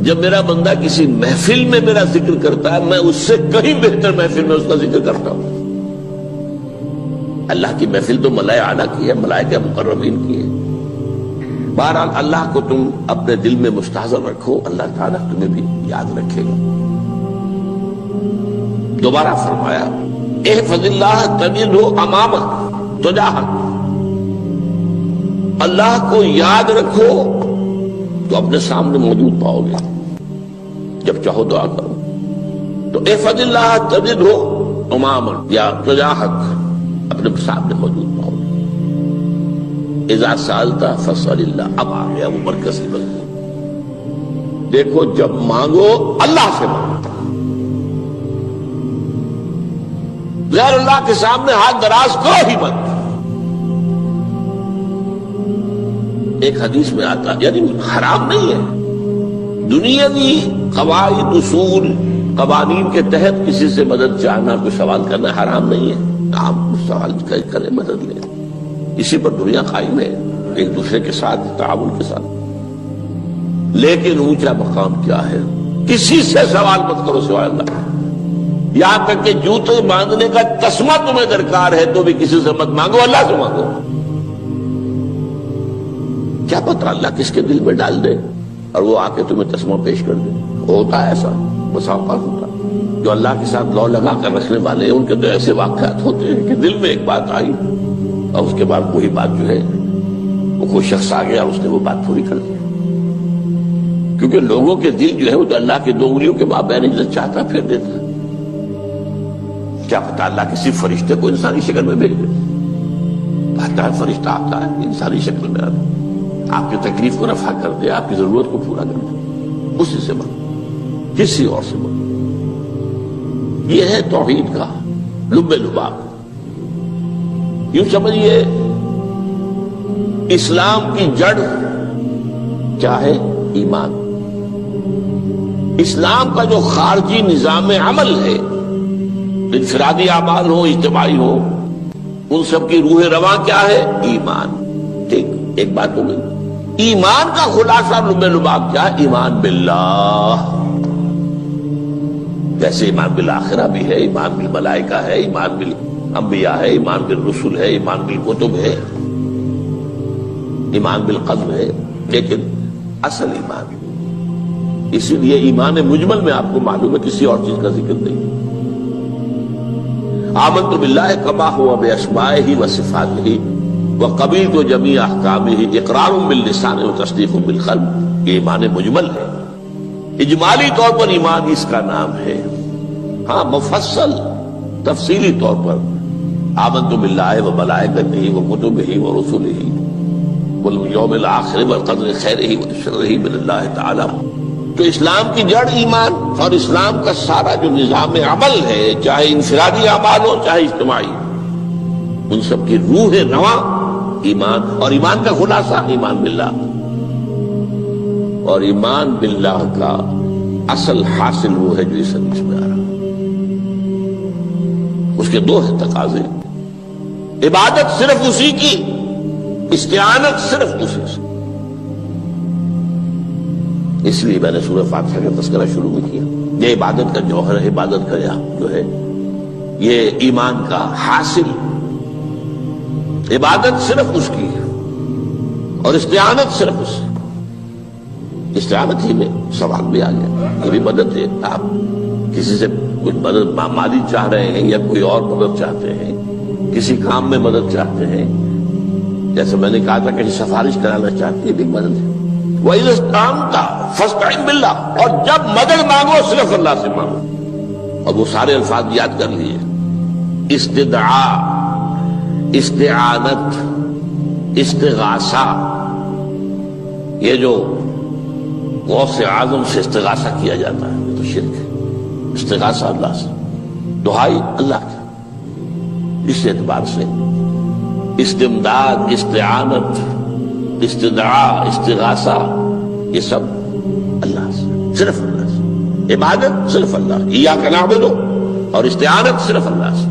جب میرا بندہ کسی محفل میں میرا ذکر کرتا ہے میں اس سے کہیں بہتر محفل میں اس کا ذکر کرتا ہوں۔ اللہ کی محفل تو ملائے اعلیٰ کی ہے، ملائکہ مقربین کی ہے۔ بہرحال اللہ کو تم اپنے دل میں مستحضر رکھو، اللہ تعالیٰ تمہیں بھی یاد رکھے گا۔ دوبارہ فرمایا احفظ اللہ تجدہ امامک تجاہک، اللہ کو یاد رکھو تو اپنے سامنے موجود پاؤ گے، جب چاہو دعا کرو تو احفظ اللہ تجدہ امامک یا تجاہک، اپنے سامنے موجود پاؤ گے۔ اذا سألت فاسأل اللہ، اب آ گیا وہ مرکزی مضمون۔ دیکھو جب مانگو اللہ سے مانگو، غیر اللہ کے سامنے ہاتھ دراز کرو ہی مت۔ ایک حدیث میں آتا یعنی حرام نہیں ہے، دنیاوی قواعد اصول قوانین کے تحت کسی سے مدد چاہنا، کوئی سوال کرنا حرام نہیں ہے۔ آپ سوال کریں، مدد لیں، اسی پر دنیا قائم ہے، ایک دوسرے کے ساتھ تعاون کے ساتھ۔ لیکن اونچا مقام کیا ہے؟ کسی سے سوال مت کرو سوائے اللہ، یہاں تک کہ جوتے باندھنے کا تسمہ تمہیں درکار ہے تو بھی کسی سے مت مانگو، اللہ سے مانگو۔ کیا پتہ اللہ کس کے دل میں ڈال دے اور وہ آ کے تمہیں تسمہ پیش کر دے۔ ہوتا ہے ایسا، بسا اوقات ہوتا ہے۔ جو اللہ کے ساتھ لو لگا کر رکھنے والے ہیں ان کے تو ایسے واقعات ہوتے ہیں کہ دل میں ایک بات آئی اور اس کے بعد وہی بات جو ہے وہ کوئی شخص آ گیا اور اس نے وہ بات پوری کر دی۔ کیونکہ لوگوں کے دل جو ہے وہ تو اللہ کے دو انگلیوں کے مابین جو چاہتا پھر دیتا ہے۔ کیا پتہ اللہ کسی فرشتے کو انسانی شکل میں بھیج دے، آتا ہے فرشتہ، آتا ہے انسانی شکل میں آتا ہے، آپ کی تکلیف کو رفع کر دے، آپ کی ضرورت کو پورا کر دے، اسی سے مانگو، کسی اور سے مانگو۔ یہ ہے توحید کا لب لباب۔ یوں سمجھیے اسلام کی جڑ کیا ہے؟ ایمان۔ اسلام کا جو خارجی نظام عمل ہے، انفرادی اعمال ہو اجتماعی ہو، ان سب کی روح رواں کیا ہے؟ ایمان۔ ٹھیک، ایک بات ہو گئی۔ ایمان کا خلاصہ لب لباب کیا ہے؟ ایمان باللہ، جیسے ایمان بالآخرہ بھی ہے، ایمان بالملائکہ ہے، ایمان بالانبیاء ہے، ایمان بالرسل ہے، ایمان بالکتب ہے، ایمان بالقدر ہے، لیکن اصل ایمان، اسی لیے ایمان مجمل میں آپ کو معلوم ہے کسی اور چیز کا ذکر نہیں۔ آمنت باللہ کما ہوا باسمائہ وصفاتہ وقبلت جمیع احکامہ اقرار باللسان وتصدیق بالقلب، یہ ایمان مجمل ہے۔ اجمالی طور پر ایمان اس کا نام ہے، ہاں مفصل تفصیلی طور پر آمنت باللہ وملائکتہ وکتبہ ورسلہ والیوم الآخر والقدر خیرہ وشرہ من اللہ تعالی۔ تو اسلام کی جڑ ایمان، اور اسلام کا سارا جو نظام عمل ہے، چاہے انفرادی اعمال ہو چاہے اجتماعی، ان سب کی روح رواں ایمان، اور ایمان کا خلاصہ ایمان باللہ۔ اور ایمان باللہ کا اصل حاصل وہ ہے جو اس حدیث میں آ رہا، اس کے دو تقاضے، عبادت صرف اسی کی، استعانت صرف اسی سے۔ اس لیے میں نے سورہ فاتحہ کا تذکرہ شروع میں کیا، یہ عبادت کا جوہر ہے، عبادت کا جو ہے یہ ایمان کا حاصل، عبادت صرف اس کی ہے اور استعانت صرف اس سے۔ استعانت ہی میں سوال بھی آ گیا، یہ بھی مدد ہے، آپ کسی سے کچھ مدد مالی چاہ رہے ہیں یا کوئی اور مدد چاہتے ہیں، کسی کام میں مدد چاہتے ہیں، جیسے میں نے کہا تھا کہ سفارش کرانا چاہتے ہیں، یہ بھی مدد ہے۔ وَإِذَا اسْتَعَنْتَ فَاسْتَعِنْ بِاللَّهِ، اور جب مدد مانگو صرف اللہ سے مانگو۔ اور وہ سارے الفاظ یاد کر لیے، استدعاء، استعانت، استغاثہ، یہ جو غوث اعظم سے استغاثہ کیا جاتا ہے تو شرک ہے۔ استغاثہ اللہ سے، دعائی اللہ کی، اس اعتبار سے استمداد، استعانت، استدعاء، استغاثہ، یہ سب اللہ سے، صرف اللہ سے۔ عبادت صرف اللہ، ایاک نعبد، اور استعانت صرف اللہ سے،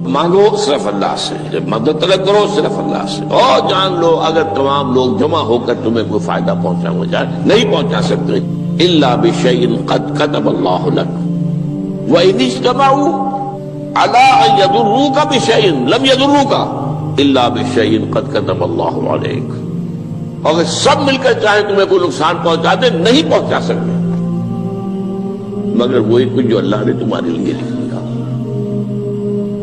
مانگو صرف اللہ سے، جب مدد طلب کرو صرف اللہ سے۔ اور جان لو اگر تمام لوگ جمع ہو کر تمہیں کوئی فائدہ پہنچانا چاہے نہیں پہنچا سکتے، الا بشیء قد كتب اللہ لک وان اجتمعوا على ان يضروك بشیء لم يضروك الا بشیء قد كتب اللہ علیک. اگر سب مل کر چاہیں تمہیں کوئی نقصان پہنچا دے نہیں پہنچا سکتے مگر وہی کچھ جو اللہ نے تمہارے لیے لکھ دیا.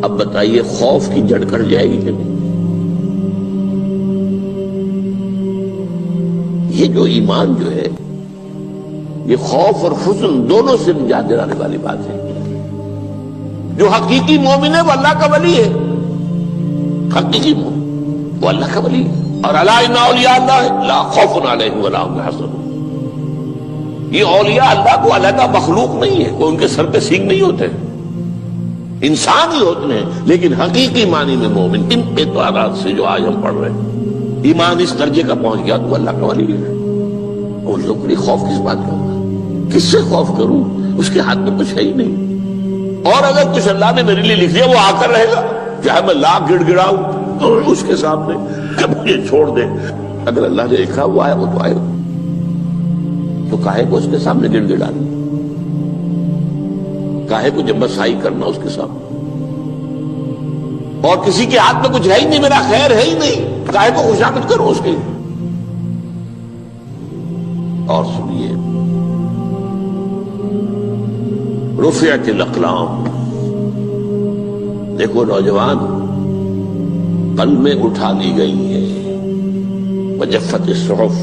اب بتائیے خوف کی جڑ کٹ جائے گی کہ نہیں؟ یہ جو ایمان جو ہے یہ خوف اور حزن دونوں سے نجات دلانے والی بات ہے. جو حقیقی مومن ہے وہ اللہ کا ولی ہے. حقیقی مومن وہ اللہ کا ولی ہے. اور الا ان اولیاء اللہ لا خوف علیہم ولا هم يحزنون. یہ اولیاء اللہ کو علیحدہ مخلوق نہیں ہے, کوئی ان کے سر پہ سینگ نہیں ہوتے, انسان ہی ہوتے ہیں. لیکن حقیقی معنی میں مومن ان اعتبارات سے جو آج ہم پڑھ رہے ہیں ایمان اس درجے کا پہنچ گیا تو اللہ کا ولی ہے. اور لوگ بڑی خوف کس بات کا ہوگا؟ کس سے خوف کروں؟ اس کے ہاتھ میں کچھ ہے ہی نہیں. اور اگر کچھ اللہ نے میرے لیے لکھ دیا وہ آ کر رہے گا, چاہے میں لاکھ گڑ گڑاؤں اس کے سامنے کہ مجھے چھوڑ دے. اگر اللہ نے لکھا وہ آیا وہ تو آئے, تو کاہے کو اس کے سامنے گڑ گڑانا, کاہے کو جب مسائی کرنا اس کے سامنے. اور کسی کے ہاتھ میں کچھ ہے ہی نہیں, میرا خیر ہے ہی نہیں, کاہے کو خوشامد کرو اس کی. اور سنیے رفعت الاقلام, دیکھو نوجوان قلمیں اٹھا لی گئی ہیں, وجفت الصحف,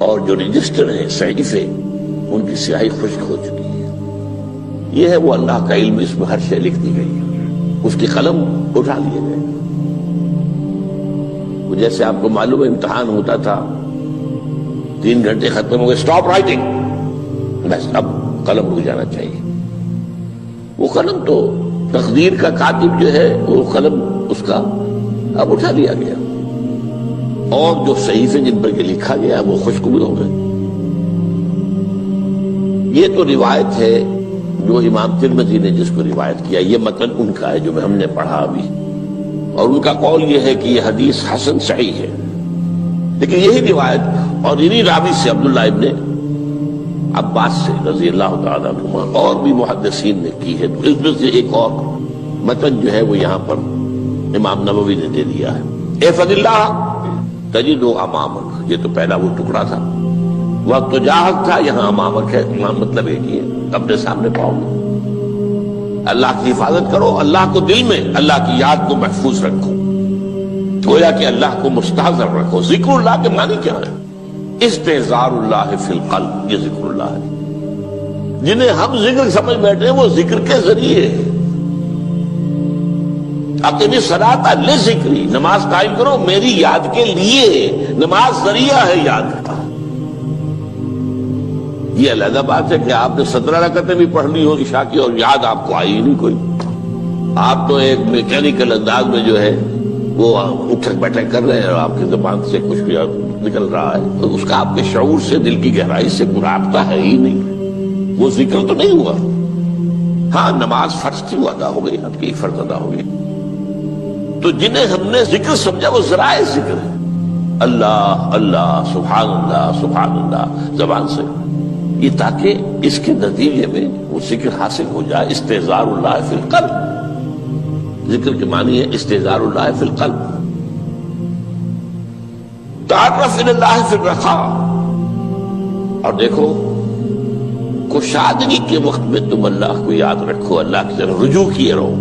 اور جو رجسٹر ہیں صحیفے ان کی سیاہی خشک ہو چکی ہے. یہ ہے وہ اللہ کا علم, اس میں ہر شے لکھ دی گئی ہے. اس کی قلم اٹھا لیے گئے. جیسے آپ کو معلوم ہے امتحان ہوتا تھا 3 گھنٹے ختم ہو گئے, اسٹاپ رائٹنگ, بس اب قلم رک جانا چاہیے. وہ قلم تو تقدیر کا کاتب جو ہے وہ قلم اس کا اب اٹھا لیا گیا, اور جو صحیفے جن پر یہ لکھا گیا وہ خشک بھی ہو گئے. یہ تو روایت ہے جو امام ترمذی نے جس کو روایت کیا, یہ متن ان کا ہے جو ہم نے پڑھا ابھی, اور ان کا قول یہ ہے کہ یہ حدیث حسن صحیح ہے. لیکن یہی روایت اور انہی راوی سے عبداللہ ابن عباس سے رضی اللہ تعالیٰ عنہما اور بھی محدثین نے کی ہے. تو اس میں سے ایک اور متن جو ہے وہ یہاں پر امام نووی نے دے دیا ہے. احفظ اللہ تجد امامک, یہ تو پہلا وہ ٹکڑا تھا. وقت تو جاہک تھا, یہاں امامک ہے, امام مطلب ایک ہی ہے, اپنے سامنے پاؤ گے. اللہ کی حفاظت کرو, اللہ کو دل میں, اللہ کی یاد کو محفوظ رکھو, گویا کہ اللہ کو مستحضر رکھو. ذکر اللہ کے معنی کیا ہے؟ استحضار اللہ فی القلب, یہ ذکر اللہ ہے. جنہیں ہم ذکر سمجھ بیٹھے ہیں وہ ذکر کے ذریعے اقیم الصلاۃ لذکری, نماز قائم کرو میری یاد کے لیے. نماز ذریعہ ہے یاد کا. یہ علیحدہ بات ہے کہ آپ نے 17 رکعتیں بھی پڑھ لی ہو عشاء کی اور یاد آپ کو آئی ہی نہیں کوئی. آپ تو ایک میکینیکل انداز میں جو ہے وہ اٹھک بیٹھک کر رہے ہیں اور آپ کی زبان سے کچھ بھی نکل رہا ہے, تو اس کا آپ کے شعور سے, دل کی گہرائی سے کوئی رابطہ ہے ہی نہیں. وہ ذکر تو نہیں ہوا. ہاں نماز فرض تھی وہ ادا ہو گئی, آپ کی فرض ادا ہو گئی. تو جنہیں ہم نے ذکر سمجھا وہ ذرائع ذکر ہے. اللہ اللہ, سبحان اللہ سبحان اللہ زبان سے, یہ تاکہ اس کے نتیجے میں وہ ذکر حاصل ہو جائے. استحضار اللہ فی القلب, ذکر کے معنی ہے استحضار اللہ فی القلب. تعرف الی اللہ فی الرخاء, اور دیکھو کشادگی کے وقت میں تم اللہ کو یاد رکھو, اللہ کی طرف رجوع کیے رہو,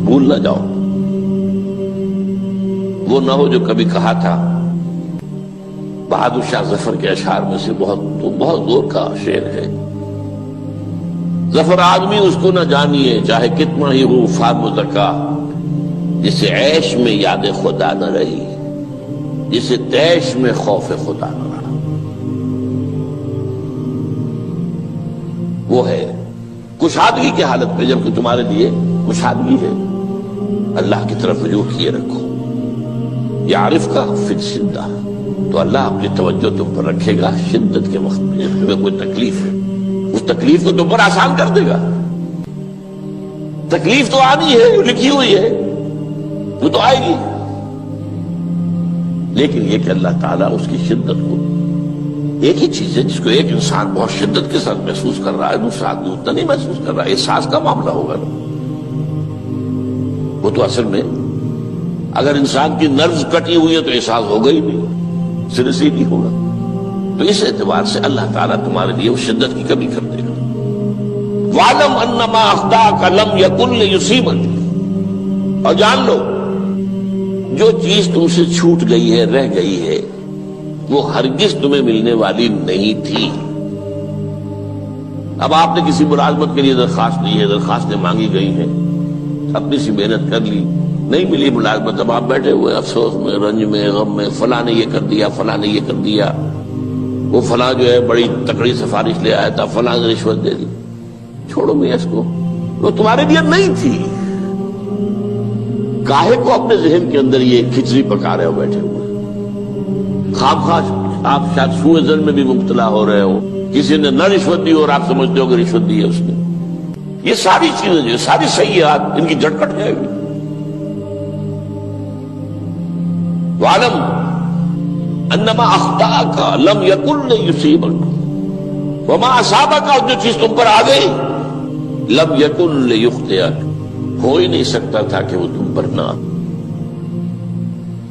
بھول نہ جاؤ. وہ نہ ہو جو کبھی کہا تھا بہادر شاہ ظفر کے اشعار میں سے بہت زور کا شعر ہے, ظفر آدمی اس کو نہ جانیے چاہے کتنا ہی ہو فام زکا, جسے عیش میں یاد خدا نہ رہی, جسے تیش میں خوف خدا نہ رہا. وہ ہے کشادگی کی حالت میں, جبکہ تمہارے لیے کشادگی ہے, اللہ کی طرف رجوع کیے رکھو. یعرف کا فی الشدہ, تو اللہ اپنی توجہ تم پر رکھے گا شدت کے وقت میں, جب تمہیں کوئی تکلیف ہے اس تکلیف کو تم پر آسان کر دے گا. تکلیف تو آنی ہے, جو لکھی ہوئی ہے وہ تو آئے گی, لیکن یہ کہ اللہ تعالیٰ اس کی شدت کو ایک ہی چیز ہے جس کو ایک انسان بہت شدت کے ساتھ محسوس کر رہا ہے، دوسرا آدمی اتنا نہیں محسوس کر رہا ہے، احساس کا معاملہ ہوگا نا۔ وہ تو اصل میں اگر انسان کی نروز کٹی ہوئی ہے تو احساس ہوگا ہی نہیں، سرے سے ہی نہیں ہوگا۔ تو اس اعتبار سے اللہ تعالیٰ تمہارے لیے وہ شدت کی کمی کر دے گا۔ وَاعْلَمْ أَنَّمَا أَخْطَأَكَ لَمْ يَكُنْ لِيُصِيبَكَ، اور جان لو جو چیز تم سے چھوٹ گئی ہے، رہ گئی ہے، وہ ہرگز تمہیں ملنے والی نہیں تھی۔ اب آپ نے کسی ملازمت کے لیے درخواست دی ہے، درخواستیں مانگی گئی ہیں، اپنی سی محنت کر لی، نہیں ملی ملازمت، اب آپ بیٹھے ہوئے افسوس میں، رنج میں، غم میں، فلاں نے یہ کر دیا، فلاں نے یہ کر دیا، وہ فلاں جو ہے بڑی تکڑی سفارش لے آیا تھا، فلاں نے رشوت دے دی۔ چھوڑو میاں اس کو، وہ تمہارے لیے نہیں تھی۔ کاہے کو اپنے ذہن کے اندر یہ کھچڑی پکا رہے ہو بیٹھے ہوئے؟ خواہ آپ شاید سوء ظن میں بھی مبتلا ہو رہے ہو، کسی نے نہ رشوت دی اور آپ سمجھتے ہو کہ رشوت دی ہے اس نے۔ یہ ساری چیزیں جو ساری سیئات، ان کی جڑ کٹ جائے گی۔ وَاعْلَمْ أَنَّمَا أَخْطَأَكَ لَمْ يَكُنْ لِيُصِيبَكَ وَمَا أَصَابَكَ، اور جو چیز تم پر آ گئی، لَمْ يَكُنْ لِيُخْطِئَكَ، ہو ہی نہیں سکتا تھا کہ وہ تم پر نہ۔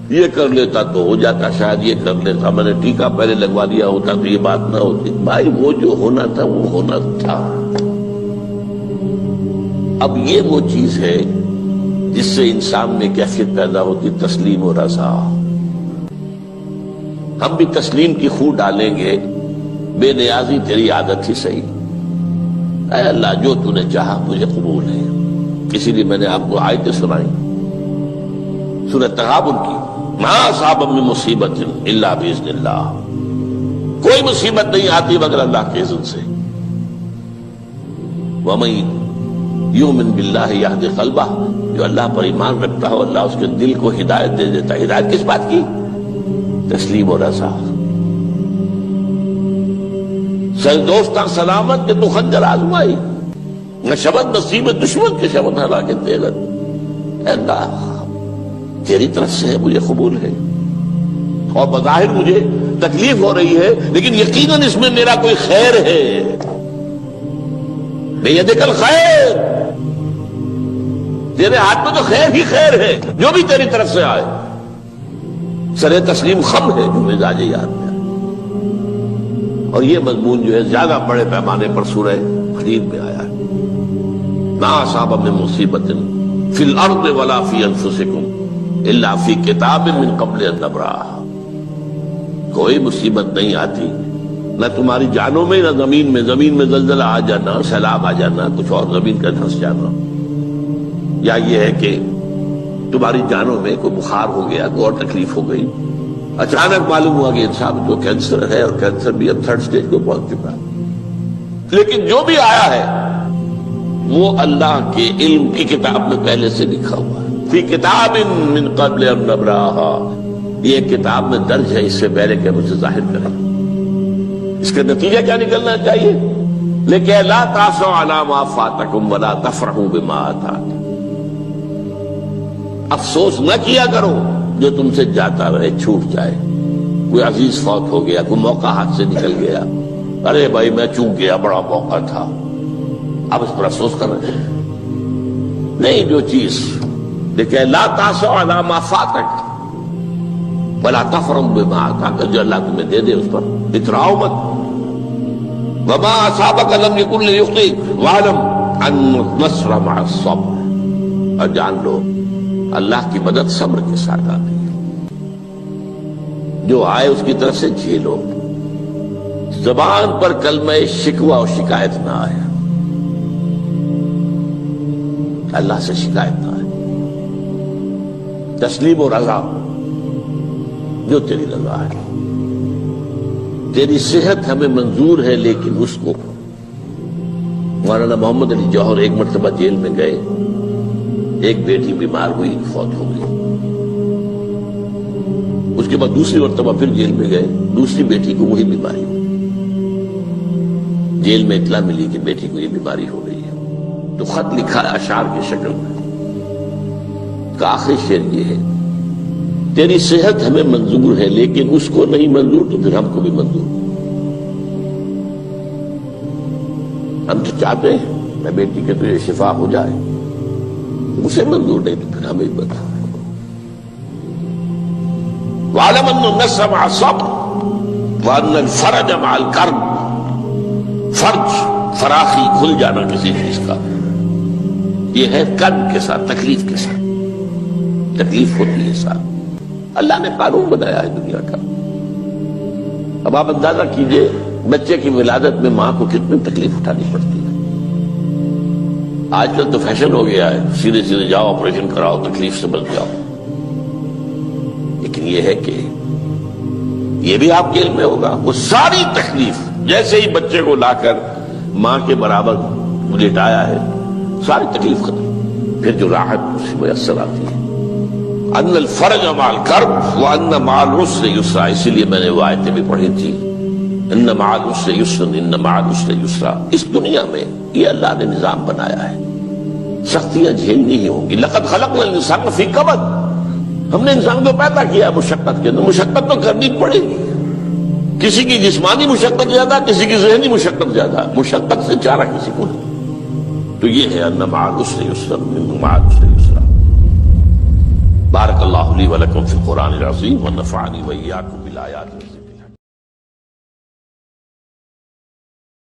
یہ کر لیتا تو ہو جاتا، شاید یہ کر لیتا، میں نے ٹیکا پہلے لگوا دیا ہوتا تو یہ بات نہ ہوتی۔ بھائی وہ جو ہونا تھا وہ ہونا تھا۔ اب یہ وہ چیز ہے جس سے انسان میں کیفیت پیدا ہوتی، تسلیم و رضا۔ ہم بھی تسلیم کی خو ڈالیں گے، بے نیازی تیری عادت ہی صحیح، اے اللہ جو تو نے چاہا مجھے قبول ہے۔ اسی لیے میں نے آپ کو آیتیں سنائی سورہ تغابن کی، ما اصاب من مصیبت الا باذن اللہ، کوئی مصیبت نہیں آتی مگر اللہ کے اذن سے۔ وَمَن یؤمن باللہ یہد قلبہ، جو اللہ پر ایمان رکھتا ہو اللہ اس کے دل کو ہدایت دے دیتا ہے۔ ہدایت کس بات کی؟ تسلیم و رضا۔ سر دوستاں سلامت کہ تو خنجر آزمائی، نہ شبد نصیب دشمن کے شبد ہلاکت دیگر۔ اے اللہ تیری طرف سے ہے، مجھے قبول ہے، اور بظاہر مجھے تکلیف ہو رہی ہے لیکن یقیناً اس میں میرا کوئی خیر ہے۔ بیدک الخیر، تیرے ہاتھ میں تو خیر ہی خیر ہے، جو بھی تیری طرف سے آئے۔ سر تسلیم خم ہے جو مزاج یاد میں آئے۔ اور یہ مضمون جو ہے زیادہ بڑے پیمانے پر سورہ حدید میں آیا ہے۔ ما اصاب من مصیبت فی الارض ولا فی انفسکم الا فی کتاب من قبل ان نبرأہا، کوئی مصیبت نہیں آتی نہ تمہاری جانوں میں نہ زمین میں، زمین میں زلزلہ آ جانا، سیلاب آ جانا، کچھ اور زمین کا دھنس جانا، یا یہ ہے کہ تمہاری جانوں میں کوئی بخار ہو گیا، کوئی اور تکلیف ہو گئی، اچانک معلوم ہوا کہ انسان کو کینسر ہے اور کینسر بھی اب 3rd stage کو پہنچ چکا ہے۔ لیکن جو بھی آیا ہے وہ اللہ کے علم کی کتاب میں پہلے سے لکھا ہوا ہے، فی کتاب من قبل ان نبرأہا، یہ کتاب میں درج ہے اس سے پہلے کہ ہم اسے ظاہر کریں۔ اس کا نتیجہ کیا نکلنا چاہیے؟ لیکن لا تأسوا علی ما فاتکم ولا تفرحوا بما آتاکم، افسوس نہ کیا کرو جو تم سے جاتا رہے، چھوٹ جائے، کوئی عزیز فوت ہو گیا، کوئی موقع ہاتھ سے نکل گیا، ارے بھائی میں چوک گیا، بڑا موقع تھا، اب اس پر افسوس کر رہے ہیں۔ نہیں، جو چیز دیکھیں، لا تأسوا علی ما فاتک ولا تفرحوا بما آتاک، جو اللہ تمہیں دے دے اس پر اتراؤ مت۔ وما اصابک لم یکن لیخطئک واعلم ان النصر مع الصبر، اور جان لو اللہ کی مدد صبر کے ساتھ آتی ہے، جو آئے اس کی طرف سے جھیلو۔ زبان پر کلمہ شکوہ اور شکایت نہ آئے، اللہ سے شکایت نہ آئے، تسلیم و رضا، جو تیری رضا ہے۔ تیری صحت ہمیں منظور ہے لیکن اس کو، مولانا محمد علی جوہر ایک مرتبہ جیل میں گئے، ایک بیٹی بیمار ہوئی، فوت ہو گئی، اس کے بعد دوسری مرتبہ پھر جیل میں گئے، دوسری بیٹی کو وہی بیماری ہوئی، جیل میں اطلاع ملی کہ بیٹی کو یہ بیماری ہو گئی ہے، تو خط لکھا ہے اشعار کی شکل میں، کا آخری شعر یہ ہے، تیری صحت ہمیں منظور ہے لیکن اس کو نہیں منظور تو پھر ہم کو بھی منظور۔ ہم تو چاہتے ہیں میں بیٹی کے تجھے شفا ہو جائے، اسے منظور نہیں تو پھر ہمیں بتا۔ وَاعْلَمْ أَنَّ النَّصْرَ مَعَ الصَّبْرِ وَأَنَّ الْفَرَجَ مَعَ الْكَرْبِ، فرج فراخی کھل جانا کسی چیز کا یہ ہے کرب کے ساتھ، تکلیف کے ساتھ، تکلیف ہوتی ہے ساتھ۔ اللہ نے قانون بنایا ہے دنیا کا۔ اب آپ اندازہ کیجئے بچے کی ولادت میں ماں کو کتنی تکلیف اٹھانی پڑتی ہے۔ آج کل تو فیشن ہو گیا ہے، سیدھے سیدھے جاؤ آپریشن کراؤ تکلیف سے بچ جاؤ، لیکن یہ ہے کہ یہ بھی آپ کے علم میں ہوگا وہ ساری تکلیف جیسے ہی بچے کو لا کر ماں کے برابر لٹایا ہے ساری تکلیف ختم، پھر جو راحت اس میں میسر آتی ہے۔ ان الفرج مع الکرب وان مع العسر یسرا، اسی لیے میں نے وہ آیتیں بھی پڑھی تھی، ان مع العسر یسرا ان مع العسر یسرا۔ اس دنیا میں یہ اللہ نے نظام بنایا ہے، سختیاں جھیلنی ہی ہوں گی۔ لقد خلقنا الانسان فی کبد، ہم نے انسان کو پیدا کیا مشقت کے اندر، مشقت تو کرنی پڑے گی۔ کسی کی جسمانی مشقت زیادہ، کسی کی ذہنی مشقت زیادہ، مشقت سے چارہ کسی کو نہیں۔ تو یہ ہے ان مع العسر یسرا ان مع العسر یسرا۔ بارک اللہ لی ولکم فی القرآن العظیم ونفعنی وإیاکم بالآیات الحکیمہ۔